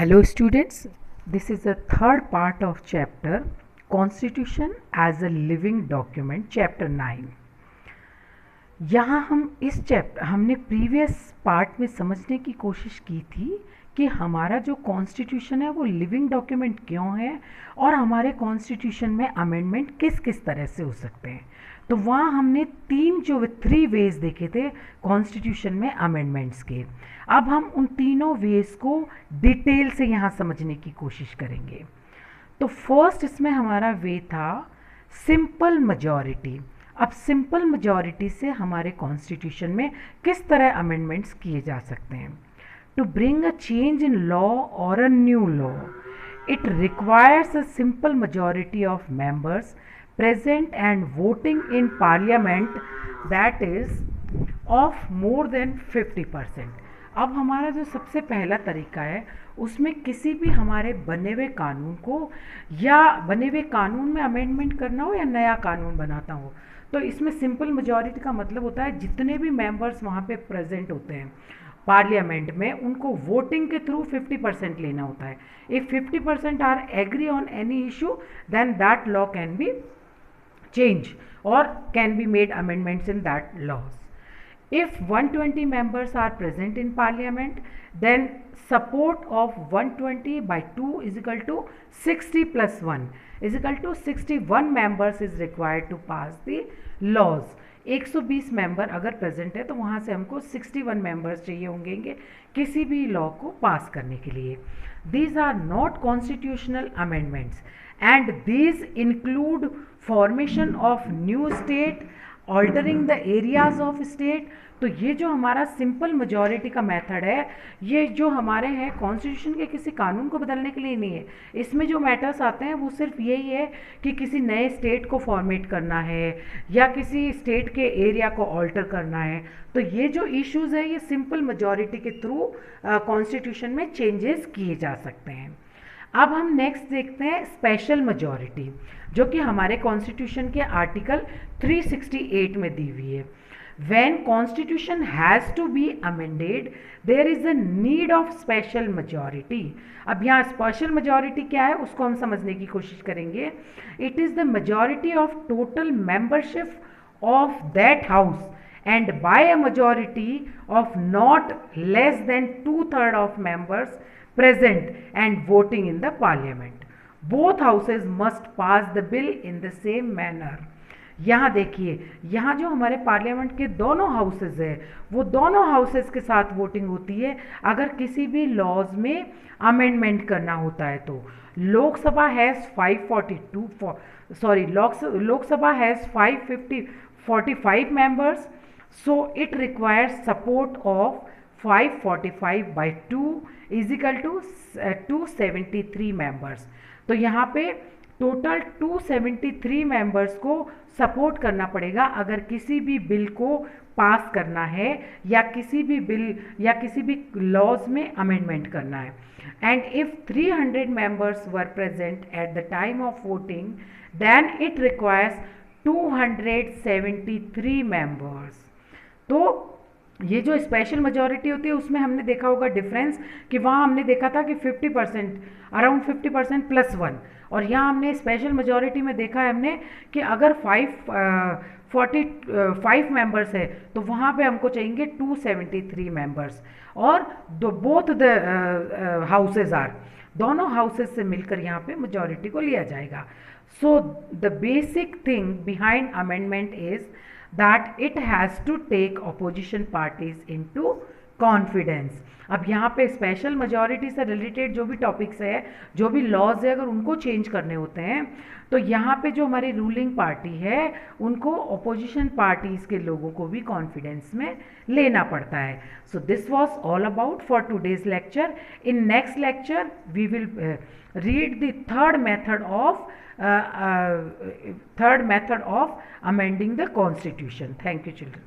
Hello students, this is the third part of chapter Constitution as a Living Document, chapter 9. यहाँ हमने previous part में समझने की कोशिश की थी कि हमारा जो कॉन्स्टिट्यूशन है वो लिविंग डॉक्यूमेंट क्यों है और हमारे कॉन्स्टिट्यूशन में अमेंडमेंट किस किस तरह से हो सकते हैं। तो वहाँ हमने थ्री वेज देखे थे कॉन्स्टिट्यूशन में अमेंडमेंट्स के। अब हम उन तीनों वेज को डिटेल से यहाँ समझने की कोशिश करेंगे। तो फर्स्ट इसमें हमारा वे था सिंपल मेजॉरिटी। अब सिंपल मेजॉरिटी से हमारे कॉन्स्टिट्यूशन में किस तरह अमेंडमेंट्स किए जा सकते हैं। To bring a change in law और a new law it requires a simple majority of members present and voting in parliament that is of more than 50%। अब हमारा जो सबसे पहला तरीका है उसमें किसी भी हमारे बने हुए कानून को या बने हुए कानून में अमेंडमेंट करना हो या नया कानून बनाता हो, तो इसमें सिंपल मेजॉरिटी का मतलब होता है जितने भी मेंबर्स वहाँ पे प्रेजेंट होते हैं पार्लियामेंट में उनको वोटिंग के थ्रू 50% लेना होता है। If 50% are agree on any issue then that law can be change or can be made amendments in that laws. If 120 members are present in parliament, then support of 120 by 2 is equal to 60 plus 1 is equal to 61 members is required to pass the laws. 120 member अगर present है तो वहाँ से हमको 61 members चाहिए होंगे किसी भी लॉ को पास करने के लिए। These are not constitutional amendments and these include formation of new state, altering the areas of state। तो ये जो हमारा सिंपल मेजॉरिटी का मेथड है ये जो हमारे हैं कॉन्स्टिट्यूशन के किसी कानून को बदलने के लिए नहीं है। इसमें जो मैटर्स आते हैं वो सिर्फ यही है कि किसी नए स्टेट को फॉर्मेट करना है या किसी स्टेट के एरिया को ऑल्टर करना है। तो ये जो इश्यूज़ है ये सिंपल मेजॉरिटी के थ्रू कॉन्स्टिट्यूशन में चेंजेस किए जा सकते हैं। अब हम नेक्स्ट देखते हैं स्पेशल मेजॉरिटी जो कि हमारे कॉन्स्टिट्यूशन के आर्टिकल 368 में दी हुई है। When constitution has to be amended, there is a need of special majority। अब यहाँ स्पेशल मेजॉरिटी क्या है उसको हम समझने की कोशिश करेंगे। It is the majority of total membership of that house and by a majority of not less than 2/3 of members present and voting in the parliament. Both houses must pass the bill in the same manner। यहाँ देखिए यहाँ जो हमारे parliament के दोनों houses है वो दोनों हाउसेज के साथ वोटिंग होती है अगर किसी भी लॉज में अमेंडमेंट करना होता है। तो Lok Sabha has 545 members, so it requires support of 545 by 2 is equal to 273 members. तो यहाँ पे टोटल 273 मेंबर्स को सपोर्ट करना पड़ेगा अगर किसी भी बिल को पास करना है या किसी भी बिल या किसी भी लॉज में अमेंडमेंट करना है। And if 300 members were present at the time of voting then it requires 273 members. तो ये जो स्पेशल मेजॉरिटी होती है उसमें हमने देखा होगा डिफरेंस कि वहाँ हमने देखा था कि 50% अराउंड 50% प्लस 1 और यहाँ हमने स्पेशल मेजॉरिटी में देखा है हमने कि अगर 545 मेंबर्स है तो वहाँ पे हमको चाहिए 273 मेंबर्स और बोथ द हाउसेज आर दोनों हाउसेज से मिलकर यहाँ पे मेजॉरिटी को लिया जाएगा। So the basic thing behind amendment is that it has to take opposition parties into confidence। अब यहाँ पे स्पेशल मेजॉरिटी से रिलेटेड जो भी टॉपिक्स है जो भी लॉज है अगर उनको चेंज करने होते हैं तो यहाँ पे जो हमारी रूलिंग पार्टी है उनको अपोजिशन पार्टीज़ के लोगों को भी कॉन्फिडेंस में लेना पड़ता है। So this was all about for today's lecture. In next lecture we will read the third method of amending the constitution. Thank you children.